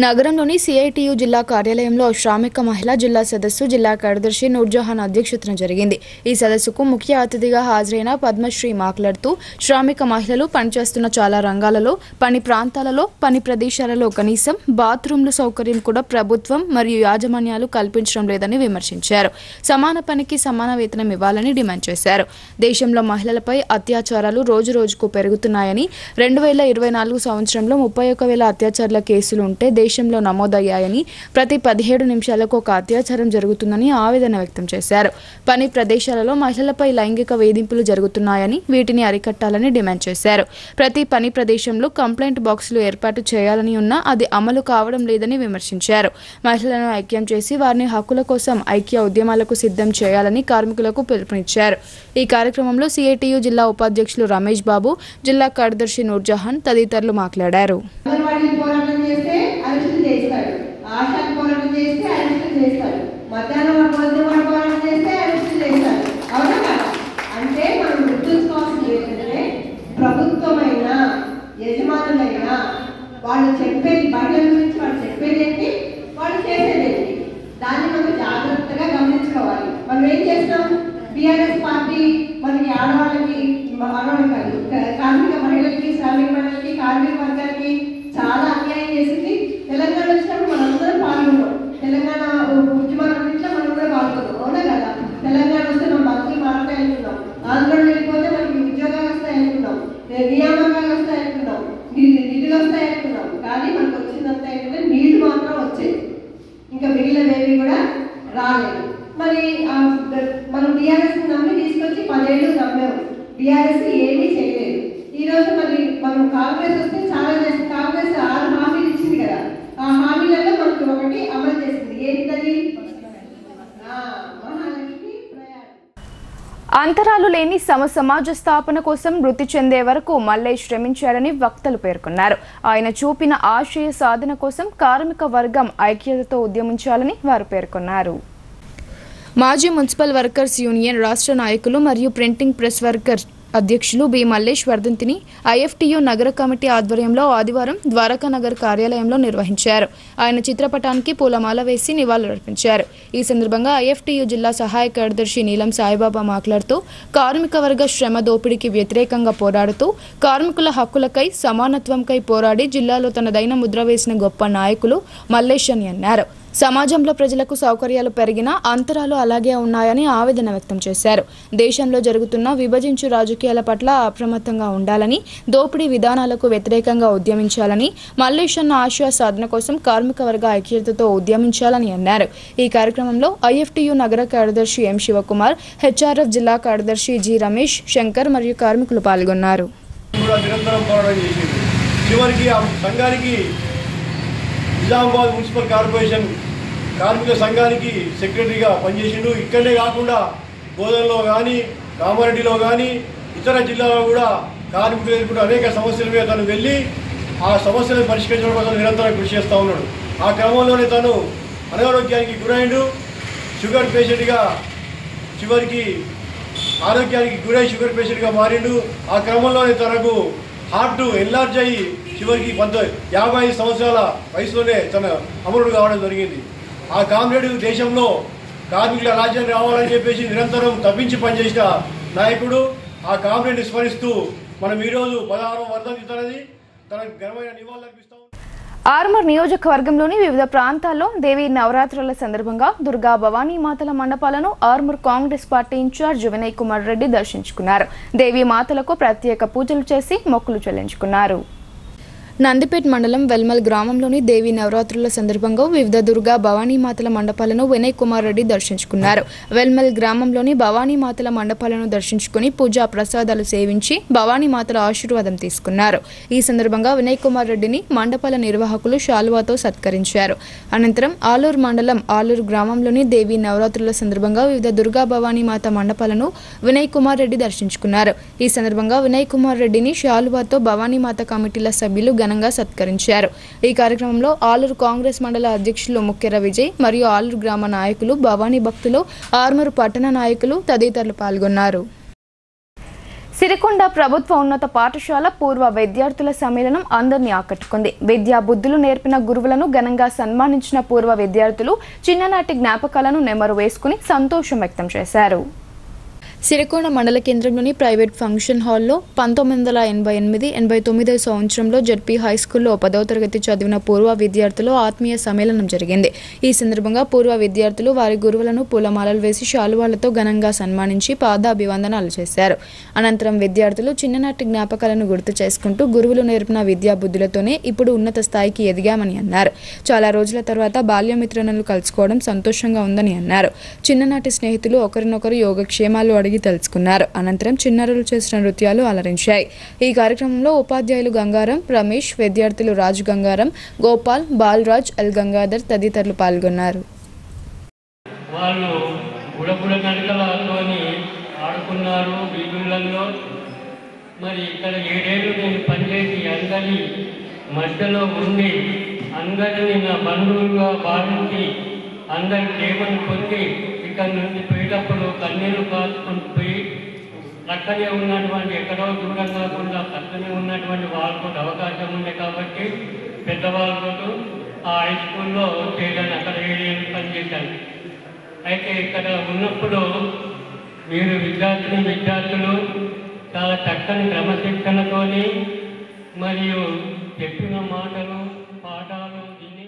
నగరంలోని సిఐటియు జిల్లా కార్యాలయంలో శ్రామిక మహిళా జిల్లా సదస్సు జిల్లా కార్యదర్శి నూర్జహాన్ అధ్యక్షతన జరిగింది. ఈ సదస్సుకు ముఖ్య అతిథిగా హాజరైన పద్మశ్రీ మాట్లాడుతూ శ్రామిక మహిళలు పనిచేస్తున్న చాలా రంగాలలో, పని ప్రాంతాలలో, పని ప్రదేశాలలో కనీసం బాత్రూంల సౌకర్యం కూడా ప్రభుత్వం మరియు యాజమాన్యాలు కల్పించడం లేదని విమర్శించారు. సమాన పనికి సమాన వేతనం ఇవ్వాలని డిమాండ్ చేశారు. దేశంలో మహిళలపై అత్యాచారాలు రోజురోజుకు పెరుగుతున్నాయని, 2024 సంవత్సరంలో 31,000 అత్యాచారాల కేసులు ఉంటే దేశంలో నమోదయ్యాయని, ప్రతి 17 నిమిషాలకు ఒక అత్యాచారం జరుగుతుందని ఆవేదన వ్యక్తం చేశారు. పని ప్రదేశాలలో మహిళలపై లైంగిక వేధింపులు జరుగుతున్నాయని, వీటిని అరికట్టాలని డిమాండ్ చేశారు. ప్రతి పని ప్రదేశంలో కంప్లైంట్ బాక్సులు ఏర్పాటు చేయాలని ఉన్నా అది అమలు కావడం లేదని విమర్శించారు. మహిళలను ఐక్యం చేసి వారిని హక్కుల కోసం ఐక్య ఉద్యమాలకు సిద్ధం చేయాలని కార్మికులకు పిలుపునిచ్చారు. ఈ కార్యక్రమంలో సిఐటియు జిల్లా ఉపాధ్యక్షులు రమేష్ బాబు, జిల్లా కార్యదర్శి నూర్జహాన్ తదితరులు మాట్లాడారు. ప్రభుత్వమైనా యజమానులైనా వాళ్ళు చెప్పేది మహిళల గురించి వాళ్ళు చెప్పేది ఏంటి, వాళ్ళు చేసేది ఏంటి, దాన్ని మనం జాగ్రత్తగా గమనించుకోవాలి. మనం ఏం చేస్తాం, టీఆర్ఎస్ పార్టీ మనకి ఆడవాళ్ళకి కాదు, కార్మిక మహిళలకి, శ్రామిక మహిళలకి, కార్మిక వర్గాలకి చాలా అన్యాయం చేసింది. తెలంగాణ వచ్చినప్పుడు మనందరం పాల్గొన్నాం. తెలంగాణ ఉద్యమాలన్నింటిలో మనం కూడా పాల్గొన్నాం, అవునా కదా? తెలంగాణ వస్తే మనం బతుకులు మారతాయి అనుకున్నాం, ఆంధ్రలో వెళ్ళిపోతే మనకి ఉద్యోగాలు వస్తాయి అనుకున్నాం, నియామకాలు వస్తాయి అనుకున్నాం, నిధులు వస్తాయి అనుకున్నాం. కానీ మనకు వచ్చిందంతా ఏంటంటే నీళ్లు మాత్రం వచ్చేది, ఇంకా మిగిలినవేవి కూడా రాలేదు. మరి మనం టీఆర్ఎస్ నమ్మి తీసుకొచ్చి 10 ఏళ్ళు నమ్మాము, టీఆర్ఎస్ ఏమీ చేయలేదు. ఈరోజు మరి మనం కాంగ్రెస్ వస్తే చాలా చేసి కాంగ్రెస్ 6 హామీలు ఇచ్చింది కదా, ఆ హామీలలో మనకు ఒకటి అమలు చేసింది. ఏంటది? మహాలక్ష్మి ప్రయాణం. అంతరాలు లేని సమాజ స్థాపన కోసం మృతి చెందే వరకు మల్లేష్ శ్రమించారని వక్తలు పేర్కొన్నారు. ఆయన చూపిన ఆశయ సాధన కోసం కార్మిక వర్గం ఐక్యతతో ఉద్యమించాలని వారు పేర్కొన్నారు. మాజీ మున్సిపల్ వర్కర్స్ యూనియన్ రాష్ట్ర నాయకులు మరియు ప్రింటింగ్ ప్రెస్ వర్కర్స్ అధ్యక్షులు బి మల్లేష్ వర్ధంతిని ఐఎఫ్టియు నగర కమిటీ ఆధ్వర్యంలో ఆదివారం ద్వారకా నగర్ కార్యాలయంలో నిర్వహించారు. ఆయన చిత్రపటానికి పూలమాల వేసి నివాళులర్పించారు. ఈ సందర్భంగా ఐఎఫ్టియు జిల్లా సహాయ కార్యదర్శి నీలం సాయిబాబా మాట్లాడుతూ కార్మిక వర్గ శ్రమ దోపిడీకి వ్యతిరేకంగా పోరాడుతూ కార్మికుల హక్కులకై, సమానత్వంకై పోరాడి జిల్లాలో తనదైన ముద్ర వేసిన గొప్ప నాయకులు మల్లేష్ అని అన్నారు. సమాజంలో ప్రజలకు సౌకర్యాలు పెరిగినా అంతరాలు అలాగే ఉన్నాయని ఆవేదన వ్యక్తం చేశారు. దేశంలో జరుగుతున్న విభజించు రాజకీయాల పట్ల అప్రమత్తంగా ఉండాలని, దోపిడీ విధానాలకు వ్యతిరేకంగా ఉద్యమించాలని, మల్లేష్ అన్న ఆశయ సాధన కోసం కార్మిక వర్గ ఐక్యతతో ఉద్యమించాలని అన్నారు. ఈ కార్యక్రమంలో ఐఎఫ్టియు నగర కార్యదర్శి ఎం శివకుమార్, హెచ్ఆర్ఎఫ్ జిల్లా కార్యదర్శి జి రమేష్, శంకర్ మరియు కార్మికులు పాల్గొన్నారు. నిజామాబాద్ మున్సిపల్ కార్పొరేషన్ కార్మిక సంఘానికి సెక్రటరీగా పనిచేసిండు. ఇక్కడే కాకుండా గోదావరిలో కానీ, కామారెడ్డిలో కానీ, ఇతర జిల్లాలో కూడా కార్మికులు ఎదుర్కొంటూ అనేక సమస్యల మీద తను వెళ్ళి ఆ సమస్యలను పరిష్కరించడం కోసం నిరంతరం కృషి చేస్తూ ఉన్నాడు. ఆ క్రమంలోనే తను అనారోగ్యానికి గురైండు. షుగర్ పేషెంట్గా చివరికి ఆరోగ్యానికి గురై షుగర్ పేషెంట్గా మారిండు. ఆ క్రమంలోనే తనకు హార్ట్ ఎన్లార్జ్ అయ్యి చివరికి 55 సంవత్సరాల వయసులోనే తన అమరుడు కావడం జరిగింది. ఆ కామ్రేడ్ దేశంలో కార్మికుల రాజ్యాన్ని రావాలని చెప్పేసి నిరంతరం తప్పించి పనిచేసిన నాయకుడు. ఆ కామ్రేడ్ని స్మరిస్తూ మనం ఈరోజు 16వ వర్ధంతి తనకు ఘనమైన నివాళులర్పిస్తాం. ఆర్మూర్ నియోజకవర్గంలోని వివిధ ప్రాంతాల్లో దేవీ నవరాత్రుల సందర్భంగా దుర్గా భవానీ మాతల మండపాలను ఆర్మూర్ కాంగ్రెస్ పార్టీ ఇన్ఛార్జ్ వినయ్ కుమార్ రెడ్డి దర్శించుకున్నారు. దేవీ మాతలకు ప్రత్యేక పూజలు చేసి మొక్కులు చెల్లించుకున్నారు. నందిపేట్ మండలం వెల్మల్ గ్రామంలోని దేవీ నవరాత్రుల సందర్భంగా వివిధ దుర్గా భవానీ మాతల మండపాలను వినయ్ కుమార్ రెడ్డి దర్శించుకున్నారు. వెల్మల్ గ్రామంలోని భవానీ మాతల మండపాలను దర్శించుకుని పూజా ప్రసాదాలు సేవించి భవానీ మాతల ఆశీర్వాదం తీసుకున్నారు. ఈ సందర్భంగా వినయ్ కుమార్ రెడ్డిని మండపాల నిర్వాహకులు శాలువాతో సత్కరించారు. అనంతరం ఆలూరు మండలం ఆలూరు గ్రామంలోని దేవీ నవరాత్రుల సందర్భంగా వివిధ దుర్గా భవానీ మాత మండపాలను వినయ్ కుమార్ రెడ్డి దర్శించుకున్నారు. ఈ సందర్భంగా వినయ్ కుమార్ రెడ్డిని శాలువాతో భవానీ మాత కమిటీల సభ్యులు ఘనంగా సత్కరించారు. ఈ కార్యక్రమంలో ఆలూరు కాంగ్రెస్ మండల అధ్యక్షులు ముఖ్యర విజయ్ మరియు ఆలూరు గ్రామ నాయకులు, భవానీ భక్తులు, ఆర్మూరు పట్టణ నాయకులు తదితరులు పాల్గొన్నారు. సిరికొండ ప్రభుత్వ ఉన్నత పాఠశాల పూర్వ విద్యార్థుల సమ్మేళనం అందరినీ ఆకట్టుకుంది. విద్యా బుద్ధులు నేర్పిన గురువులను ఘనంగా సన్మానించిన పూర్వ విద్యార్థులు చిన్ననాటి జ్ఞాపకాలను నెమరు వేసుకుని సంతోషం వ్యక్తం చేశారు. సిరికొండ మండల కేంద్రంలోని ప్రైవేట్ ఫంక్షన్ హాల్లో 1988-89 సంవత్సరంలో జడ్పీ హైస్కూల్లో 10వ తరగతి చదివిన పూర్వ విద్యార్థులు ఆత్మీయ సమ్మేళనం జరిగింది. ఈ సందర్భంగా పూర్వ విద్యార్థులు వారి గురువులను పూలమాలలు వేసి శాలువాలతో ఘనంగా సన్మానించి పాదాభివందనాలు చేశారు. అనంతరం విద్యార్థులు చిన్ననాటి జ్ఞాపకాలను గుర్తు చేసుకుంటూ గురువులు నేర్పిన విద్యా బుద్ధులతోనే ఇప్పుడు ఉన్నత స్థాయికి ఎదిగామని అన్నారు. చాలా రోజుల తర్వాత బాల్యమిత్రులను కలుసుకోవడం సంతోషంగా ఉందని అన్నారు. చిన్ననాటి స్నేహితులు ఒకరినొకరు యోగక్షేమాలు అడిగి తెలుసుకున్నారు. అనంతరం చిన్నారులు చేసిన నృత్యాలు అలరించాయి. ఈ కార్యక్రమంలో ఉపాధ్యాయులు గంగారం, రమేష్, విద్యార్థులు రాజు గంగారం, గోపాల్, బాలరాజ్, ఎల్ గంగాధర్ తదితరులు పాల్గొన్నారు. వాళ్ళు గుడగుడ నడకలతోని ఆడుకున్నారు వీధులలో. మరి ఇక్కడ 7 ఏళ్ళు నేను పనిచేసి అందరి మధ్యలో ఉండి అందరినీ నా బంధువులుగా భావించి అందరి ప్రేమను పొంది ఇక్కడ నుండి పోయేటప్పుడు కన్నీరు కాచుకుంటూ పోయి పక్కనే ఉన్నటువంటి ఎక్కడో దూరం కాకుండా పక్కనే ఉన్నటువంటి వాళ్ళకు అవకాశం ఉంది కాబట్టి పెద్దవాళ్ళతో ఆ హై స్కూల్లో చేయడానికి అక్కడ 7 ఏళ్ళు పనిచేశాను. అయితే ఇక్కడ ఉన్నప్పుడు మీరు విద్యార్థులు చాలా చక్కని క్రమశిక్షణతోని మరియు చెప్పిన మాటలు పాఠాలు విని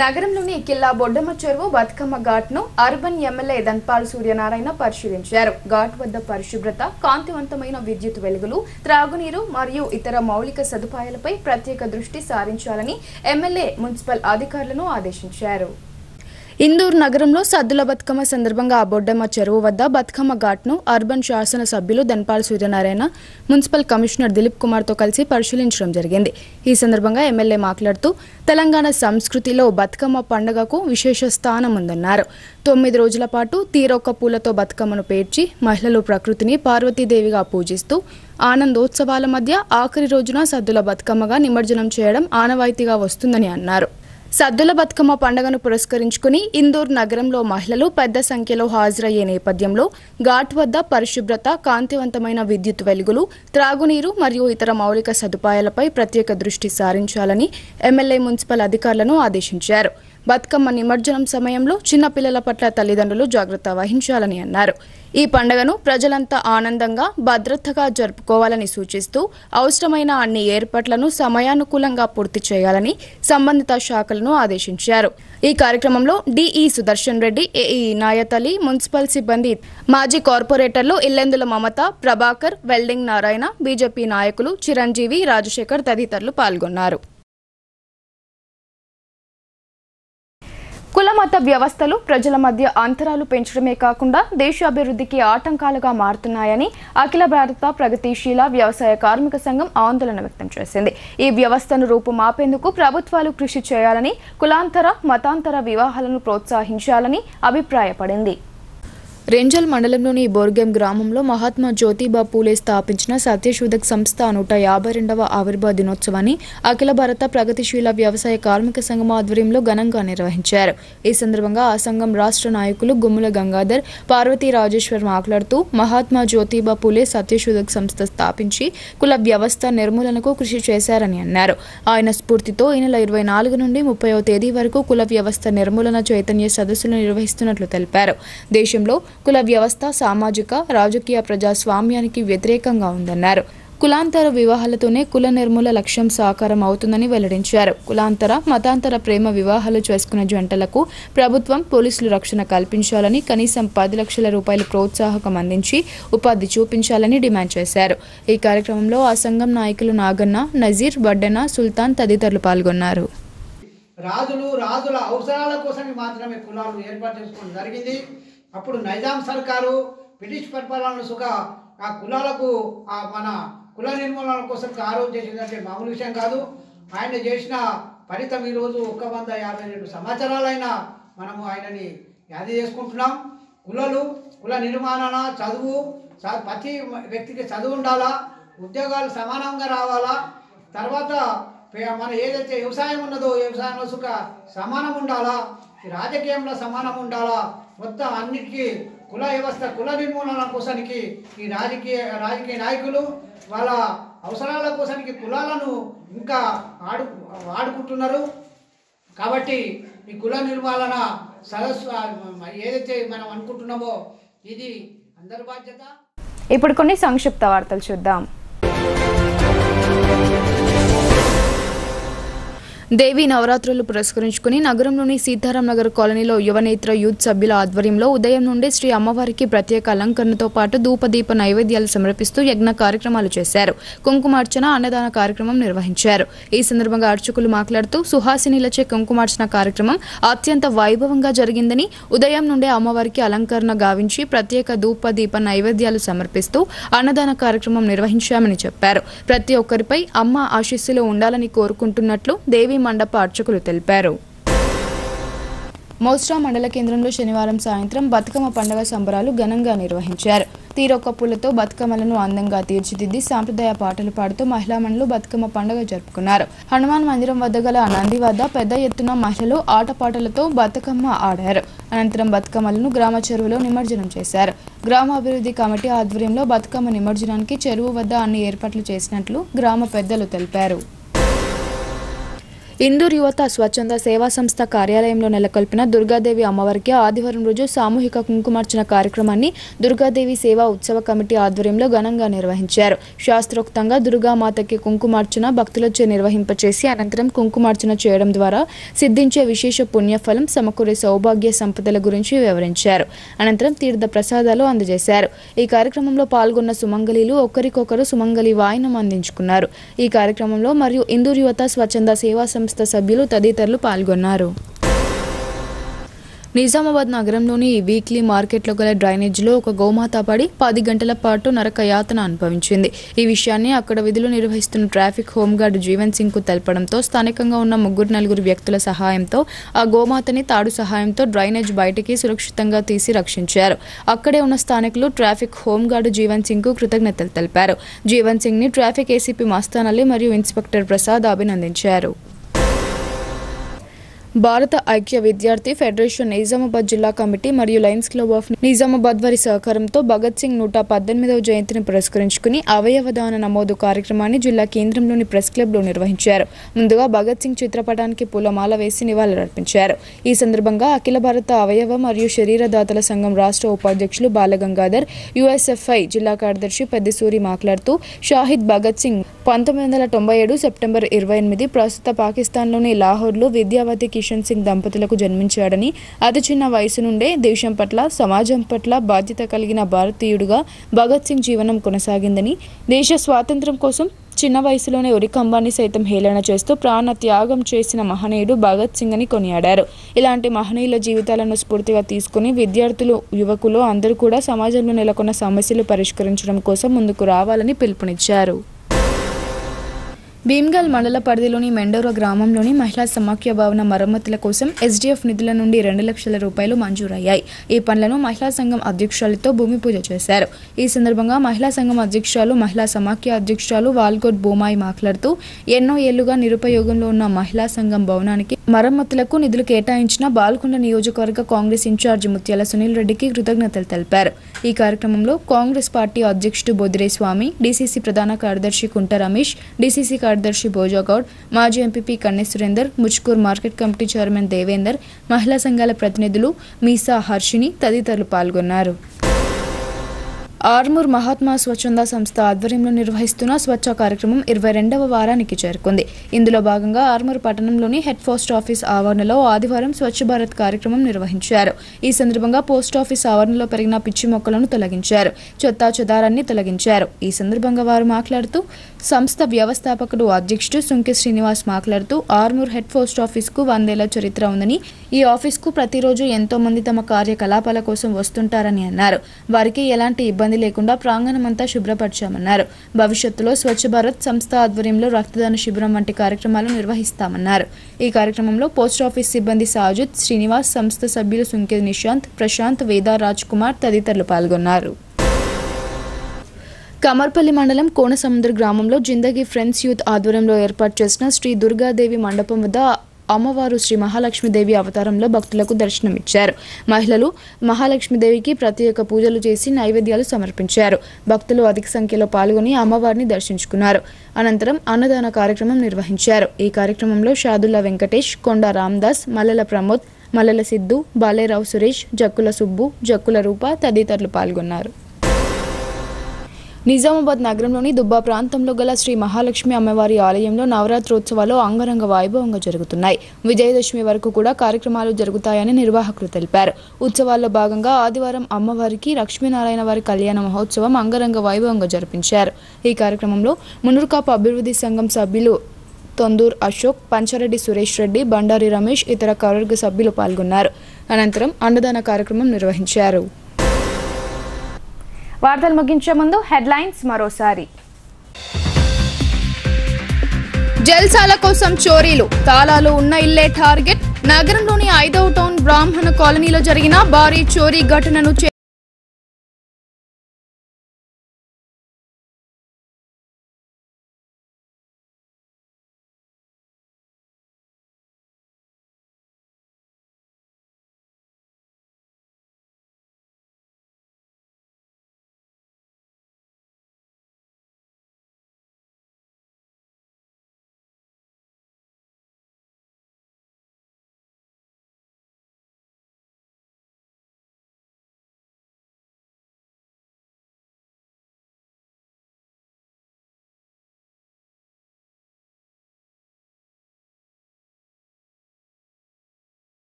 నగరంలోని కిల్లా బొడ్డమ్మ చెరువు బతుకమ్మ ఘాట్ను అర్బన్ ఎమ్మెల్యే దంపాల్ సూర్యనారాయణ పరిశీలించారు. ఘాట్ వద్ద పరిశుభ్రత, కాంతివంతమైన విద్యుత్ వెలుగులు, త్రాగునీరు మరియు ఇతర మౌలిక సదుపాయాలపై ప్రత్యేక దృష్టి సారించాలని ఎమ్మెల్యే మున్సిపల్ అధికారులను ఆదేశించారు. ఇందూర్ నగరంలో సద్దుల బతుకమ్మ సందర్భంగా బొడ్డమ్మ చెరువు వద్ద బతుకమ్మ ఘాట్ను అర్బన్ శాసన సభ్యులు దంపాల్ సూర్యనారాయణ మున్సిపల్ కమిషనర్ దిలీప్ కుమార్తో కలిసి పరిశీలించడం జరిగింది. ఈ సందర్భంగా ఎమ్మెల్యే మాట్లాడుతూ తెలంగాణ సంస్కృతిలో బతుకమ్మ పండుగకు విశేష స్థానం ఉందన్నారు. 9 రోజుల పాటు తీరొక్క పూలతో బతుకమ్మను పేర్చి మహిళలు ప్రకృతిని పార్వతీదేవిగా పూజిస్తూ ఆనందోత్సవాల మధ్య ఆఖరి రోజున సద్దుల బతుకమ్మగా నిమజ్జనం చేయడం ఆనవాయితీగా వస్తుందని అన్నారు. సద్దుల బతుకమ్మ పండుగను పురస్కరించుకుని ఇందూర్ నగరంలో మహిళలు పెద్ద సంఖ్యలో హాజరయ్యే నేపథ్యంలో ఘాట్ వద్ద పరిశుభ్రత, కాంతివంతమైన విద్యుత్ వెలుగులు, త్రాగునీరు మరియు ఇతర మౌలిక సదుపాయాలపై ప్రత్యేక దృష్టి సారించాలని ఎమ్మెల్యే మున్సిపల్ అధికారులను ఆదేశించారు. బతుకమ్మ నిమజ్జనం సమయంలో చిన్నపిల్లల పట్ల తల్లిదండ్రులు జాగ్రత్త వహించాలని అన్నారు. ఈ పండుగను ప్రజలంతా ఆనందంగా, భద్రతగా జరుపుకోవాలని సూచిస్తూ అవసరమైన అన్ని ఏర్పాట్లను సమయానుకూలంగా పూర్తి చేయాలని సంబంధిత శాఖలను ఆదేశించారు. ఈ కార్యక్రమంలో DE Sudarshan Reddy, AE Inayat Ali, municipal సిబ్బంది, మాజీ కార్పొరేటర్లు ఇల్లెందుల మమత, ప్రభాకర్, వెల్డింగ్ నారాయణ, బీజేపీ నాయకులు చిరంజీవి, రాజశేఖర్ తదితరులు పాల్గొన్నారు. కులమత వ్యవస్థలు ప్రజల మధ్య అంతరాలు పెంచడమే కాకుండా దేశాభివృద్ధికి ఆటంకాలుగా మారుతున్నాయని అఖిల భారత ప్రగతిశీల వ్యవసాయ కార్మిక సంఘం ఆందోళన వ్యక్తం చేసింది. ఈ వ్యవస్థను రూపుమాపేందుకు ప్రభుత్వాలు కృషి చేయాలని, కులాంతర, మతాంతర వివాహాలను ప్రోత్సహించాలని అభిప్రాయపడింది. రెంజల్ మండలంలోని బోర్గెం గ్రామంలో మహాత్మా జ్యోతిబా పూలే స్థాపించిన సత్యశోధక్ సంస్థ 152వ ఆవిర్భావ దినోత్సవాన్ని అఖిల భారత ప్రగతిశీల వ్యవసాయ కార్మిక సంఘం ఆధ్వర్యంలో ఘనంగా నిర్వహించారు. ఈ సందర్భంగా ఆ సంఘం రాష్ట్ర నాయకులు గుమ్ముల గంగాధర్, పార్వతీ రాజేశ్వర్ మాట్లాడుతూ మహాత్మా జ్యోతిబా పూలే సత్యశోధక్ సంస్థ స్థాపించి కుల వ్యవస్థ నిర్మూలనకు కృషి చేశారని అన్నారు. ఆయన స్ఫూర్తితో ఈ నెల 24 నుండి 30వ తేదీ వరకు కుల వ్యవస్థ నిర్మూలన చైతన్య సదస్సులు నిర్వహిస్తున్నట్లు తెలిపారు. దేశంలో కుల వ్యవస్థ సామాజిక, రాజకీయ ప్రజాస్వామ్యానికి వ్యతిరేకంగా ఉందన్నారు. కులాంతర వివాహాలతోనే కుల నిర్మూల లక్ష్యం సాకారం అవుతుందని వెల్లడించారు. కులాంతర, మతాంతర ప్రేమ వివాహాలు చేసుకున్న జంటలకు ప్రభుత్వం, పోలీసులు రక్షణ కల్పించాలని, కనీసం 10 లక్షల రూపాయల ప్రోత్సాహకం అందించి ఉపాధి చూపించాలని డిమాండ్ చేశారు. ఈ కార్యక్రమంలో ఆ సంఘం నాయకులు నాగన్న, నజీర్, బడ్డన, సుల్తాన్ తదితరులు పాల్గొన్నారు. రాజుల అవసరాల కోసం మాత్రమే కులాలు ఏర్పాటు చేసుకోవడం జరిగింది. అప్పుడు నైజాం సర్కారు బ్రిటిష్ పరిపాలనసుగా ఆ కులాలకు మన కుల నిర్మూలన కోసం ఆరోగ్యం చేసిందంటే మామూలు విషయం కాదు. ఆయన చేసిన ఫలితం ఈరోజు 152 సంవత్సరాలైనా మనము ఆయనని యాది చేసుకుంటున్నాం. కుల నిర్మాణన, చదువు, ప్రతి వ్యక్తికి చదువు ఉండాలా, ఉద్యోగాలు సమానంగా రావాలా, తర్వాత మన ఏదైతే వ్యవసాయం ఉన్నదో వ్యవసాయంలో సుఖ సమానం ఉండాలా, రాజకీయంలో సమానం ఉండాలా, మొత్తం అన్నిటికీ కుల వ్యవస్థ కుల నిర్మూలన కోసానికి ఈ రాజకీయ నాయకులు వాళ్ళ అవసరాల కోసానికి కులాలను ఇంకా వాడుకుంటున్నారు. కాబట్టి ఈ కుల నిర్మూలన సదస్సు ఏదైతే మనం అనుకుంటున్నామో ఇది అందరి బాధ్యత. ఇప్పుడు కొన్ని సంక్షిప్త వార్తలు చూద్దాం. దేవి నవరాత్రులు పురస్కరించుకుని నగరంలోని సీతారాం నగర్ కాలనీలో యువనేత్ర యూత్ సభ్యుల ఆధ్వర్యంలో ఉదయం నుండి శ్రీ అమ్మవారికి ప్రత్యేక అలంకరణతో పాటు ధూపదీప నైవేద్యాలు సమర్పిస్తూ యజ్ఞ కార్యక్రమాలు చేశారు. కుంకుమార్చన, అన్నదాన కార్యక్రమం నిర్వహించారు. ఈ సందర్భంగా అర్చకులు మాట్లాడుతూ సుహాసినిలచే కుంకుమార్చన కార్యక్రమం అత్యంత వైభవంగా జరిగిందని, ఉదయం నుండే అమ్మవారికి అలంకరణ గావించి ప్రత్యేక ధూపదీప నైవేద్యాలు సమర్పిస్తూ అన్నదాన కార్యక్రమం నిర్వహించామని చెప్పారు. ప్రతి ఒక్కరిపై అమ్మ ఆశీస్సులు ఉండాలని కోరుకుంటున్నట్లు దేవి మండప అర్చకులు తెలిపారు. మోస్రా మండల కేంద్రంలో శనివారం సాయంత్రం బతుకమ్మ పండుగ సంబరాలు ఘనంగా నిర్వహించారు. తీరొక్క పూలతో బతుకమ్మలను అందంగా తీర్చిదిద్ది సాంప్రదాయ పాటలు పాడుతూ మహిళా మండలు బతుకమ్మ పండుగ జరుపుకున్నారు. హనుమాన్ మందిరం వద్ద గల నంది వద్ద పెద్ద ఎత్తున మహిళలు ఆటపాటలతో బతుకమ్మ ఆడారు. అనంతరం బతుకమ్మలను గ్రామ చెరువులో నిమజ్జనం చేశారు. గ్రామ అభివృద్ధి కమిటీ ఆధ్వర్యంలో బతుకమ్మ నిమజ్జనానికి చెరువు వద్ద అన్ని ఏర్పాట్లు చేసినట్లు గ్రామ పెద్దలు తెలిపారు. ఇందూర్ యువత స్వచ్ఛంద సేవా సంస్థ కార్యాలయంలో నెలకొల్పిన దుర్గాదేవి అమ్మవారికి ఆదివారం రోజు సామూహిక కుంకుమార్చన కార్యక్రమాన్ని దుర్గాదేవి సేవా ఉత్సవ కమిటీ ఆధ్వర్యంలో ఘనంగా నిర్వహించారు. శాస్త్రోక్తంగా దుర్గామాతకి కుంకుమార్చన భక్తులచే నిర్వహింపచేసి అనంతరం కుంకుమార్చన చేయడం ద్వారా సిద్ధించే విశేష పుణ్యఫలం, సమకూరే సౌభాగ్య సంపదల గురించి వివరించారు. అనంతరం తీర్థ ప్రసాదాలు అందజేశారు. ఈ కార్యక్రమంలో పాల్గొన్న సుమంగళీలు ఒకరికొకరు సుమంగళి వాయినం అందించుకున్నారు. ఈ కార్యక్రమంలో మరియు ఇందూర్ యువత స్వచ్ఛంద సేవా సంస్థ సభ్యులు తదితరులు పాల్గొన్నారు. నిజామాబాద్ నగరంలోని వీక్లీ మార్కెట్లో గల డ్రైనేజ్లో ఒక గోమాత పడి 10 గంటల పాటు నరక యాతన అనుభవించింది. ఈ విషయాన్ని అక్కడ విధులు నిర్వహిస్తున్న ట్రాఫిక్ హోంగార్డు జీవన్ సింగ్ కు తెలపడంతో స్థానికంగా ఉన్న 3-4 వ్యక్తుల సహాయంతో ఆ గోమాతని తాడు సహాయంతో డ్రైనేజ్ బయటికి సురక్షితంగా తీసి రక్షించారు. అక్కడే ఉన్న స్థానికులు ట్రాఫిక్ హోంగార్డు జీవన్ సింగ్ కు కృతజ్ఞతలు తెలిపారు. జీవన్ సింగ్ ని ట్రాఫిక్ ఏసీపీ మస్తాన్ అలీ మరియు ఇన్స్పెక్టర్ ప్రసాద్ అభినందించారు. భారత ఐక్య విద్యార్థి ఫెడరేషన్ నిజామాబాద్ జిల్లా కమిటీ మరియు లయన్స్ క్లబ్ ఆఫ్ నిజామాబాద్ వారి సహకారంతో భగత్ సింగ్ 118వ జయంతిని పురస్కరించుకుని అవయవ దాన నమోదు కార్యక్రమాన్ని జిల్లా కేంద్రంలోని ప్రెస్ క్లబ్లో నిర్వహించారు. ముందుగా భగత్ సింగ్ చిత్రపటానికి పూలమాల వేసి నివాళులర్పించారు. ఈ సందర్భంగా అఖిల భారత అవయవ మరియు శరీరదాతల సంఘం రాష్ట్ర ఉపాధ్యక్షులు బాలగంగాధర్, యుఎస్ఎఫ్ఐ జిల్లా కార్యదర్శి పెద్దిసూరి మాట్లాడుతూ షాహిద్ భగత్ సింగ్ 1997 సెప్టెంబర్ 28 ప్రస్తుత పాకిస్తాన్లోని లాహోర్లో విద్యావతి కిషన్ సింగ్ దంపతులకు జన్మించాడని, అతి చిన్న వయసు నుండే దేశం పట్ల, సమాజం పట్ల బాధ్యత కలిగిన భారతీయుడుగా భగత్ సింగ్ జీవనం కొనసాగిందని, దేశ స్వాతంత్ర్యం కోసం చిన్న వయసులోనే ఉరికంబాన్ని సైతం హేళన చేస్తూ ప్రాణ త్యాగం చేసిన మహనీయుడు భగత్ సింగ్ అని కొనియాడారు. ఇలాంటి మహనీయుల జీవితాలను స్ఫూర్తిగా తీసుకుని విద్యార్థులు, యువకులు అందరూ కూడా సమాజంలో నెలకొన్న సమస్యలు పరిష్కరించడం కోసం ముందుకు రావాలని పిలుపునిచ్చారు. భీమ్గల్ మండల పరిధిలోని మెండోరా గ్రామంలోని మహిళా సమాఖ్య భవన మరమ్మతుల కోసం ఎస్డీఎఫ్ నిధుల నుండి 2 లక్షల రూపాయలు మంజూరయ్యాయి. ఈ పనులను మహిళా సంఘం అధ్యక్షురాలతో భూమి పూజ చేశారు. ఈ సందర్భంగా మహిళా సంఘం అధ్యక్షురాలు, మహిళా సమాఖ్య అధ్యక్షురాలు వాల్గోట్ బోమాయి మాట్లాడుతూ ఎన్నో ఏళ్లుగా నిరుపయోగంలో ఉన్న మహిళా సంఘం భవనానికి మరమ్మతులకు నిధులు కేటాయించిన బాల్కొండ నియోజకవర్గ కాంగ్రెస్ ఇన్ఛార్జి ముత్యాల సునీల్ రెడ్డికి కృతజ్ఞతలు తెలిపారు. ఈ కార్యక్రమంలో కాంగ్రెస్ పార్టీ అధ్యక్షుడు బొదిరే స్వామి, డీసీసీ ప్రధాన కార్యదర్శి కుంట రమేష్, డీసీసీ కార్యదర్శి భోజాగౌడ్, మాజీ ఎంపీపీ కన్నె Surender, Muchkur market committee chairman Devender, మహిళా సంఘాల ప్రతినిధులు మీసా హర్షిని తదితరులు పాల్గొన్నారు. ఆర్మూర్ మహాత్మా స్వచ్ఛంద సంస్థ ఆధ్వర్యంలో నిర్వహిస్తున్న స్వచ్ఛ కార్యక్రమం 22వ వారానికి చేరుకుంది. ఇందులో భాగంగా ఆర్మూర్ పట్టణంలోని హెడ్ పోస్ట్ ఆఫీస్ ఆవరణలో ఆదివారం స్వచ్ఛ భారత్ కార్యక్రమం నిర్వహించారు. ఈ సందర్భంగా పోస్ట్ ఆఫీస్ ఆవరణలో పెరిగిన పిచ్చి మొక్కలను తొలగించారు, చెత్తా చెదారాన్ని తొలగించారు. ఈ సందర్భంగా వారు మాట్లాడుతూ సంస్థ వ్యవస్థాపకుడు అధ్యక్షుడు సుంకె శ్రీనివాస్ మాట్లాడుతూ ఆర్మూర్ హెడ్ పోస్ట్ ఆఫీస్ కు 100 ఏళ్ల చరిత్ర ఉందని, ఈ ఆఫీస్ కు ప్రతిరోజు ఎంతో మంది తమ కార్యకలాపాల కోసం వస్తుంటారని అన్నారు. వారికి ఎలాంటి ఇబ్బంది లేకుండా ప్రాంగణమంతా శుభ్రపరిచామన్నారు. భవిష్యత్తులో స్వచ్ఛ భారత్ సంస్థ ఆధ్వర్యంలో రక్తదాన శిబిరం వంటి కార్యక్రమాలు నిర్వహిస్తామన్నారు. ఈ కార్యక్రమంలో పోస్ట్ ఆఫీస్ సిబ్బంది సాజుద్, శ్రీనివాస్, సంస్థ సభ్యులు సుంకె నిశాంత్, ప్రశాంత్, వేదా రాజ్ కుమార్ తదితరులు పాల్గొన్నారు. కమర్పల్లి మండలం కోనసముద్ర గ్రామంలో జిందగీ ఫ్రెండ్స్ యూత్ ఆధ్వర్యంలో ఏర్పాటు చేసిన శ్రీ దుర్గాదేవి మండపం వద్ద అమ్మవారు శ్రీ మహాలక్ష్మీదేవి అవతారంలో భక్తులకు దర్శనమిచ్చారు. మహిళలు మహాలక్ష్మీదేవికి ప్రత్యేక పూజలు చేసి నైవేద్యాలు సమర్పించారు. భక్తులు అధిక సంఖ్యలో పాల్గొని అమ్మవారిని దర్శించుకున్నారు. అనంతరం అన్నదాన కార్యక్రమం నిర్వహించారు. ఈ కార్యక్రమంలో షాదుల్లా వెంకటేష్, కొండ రామ్దాస్, మల్లెల ప్రమోద్, మల్లెల సిద్ధు, బాలేరావు సురేష్, జక్కుల సుబ్బు, జక్కుల రూప తదితరులు పాల్గొన్నారు. నిజామాబాద్ నగరంలోని దుబ్బా ప్రాంతంలో గల శ్రీ మహాలక్ష్మి అమ్మవారి ఆలయంలో నవరాత్రోత్సవాలు అంగరంగ వైభవంగా జరుగుతున్నాయి. విజయదశమి వరకు కూడా కార్యక్రమాలు జరుగుతాయని నిర్వాహకులు తెలిపారు. ఉత్సవాల్లో భాగంగా ఆదివారం అమ్మవారికి లక్ష్మీనారాయణ వారి కళ్యాణ మహోత్సవం అంగరంగ వైభవంగా జరిపించారు. ఈ కార్యక్రమంలో మునుర్కాపు అభివృద్ధి సంఘం సభ్యులు తొందూర్ అశోక్, పంచారెడ్డి సురేష్ రెడ్డి, బండారి రమేష్ ఇతర కార్యవర్గ సభ్యులు పాల్గొన్నారు. అనంతరం అన్నదాన కార్యక్రమం నిర్వహించారు. వార్తలు ముగించే ముందు హెడ్లైన్స్ మరోసారి. జల్సాల కోసం చోరీలు, తాళాలు ఉన్న ఇల్లే టార్గెట్. నగరంలోని 5వ టౌన్ బ్రాహ్మణ కాలనీలో జరిగిన భారీ చోరీ ఘటనను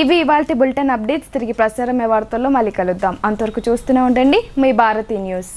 ఇవి ఇవాల్టి బులెటిన్ అప్డేట్స్. తిరిగి ప్రసారమే వార్తల్లో మళ్ళీ కలుద్దాం. అంతవరకు చూస్తూనే ఉండండి మీ భారతీ న్యూస్.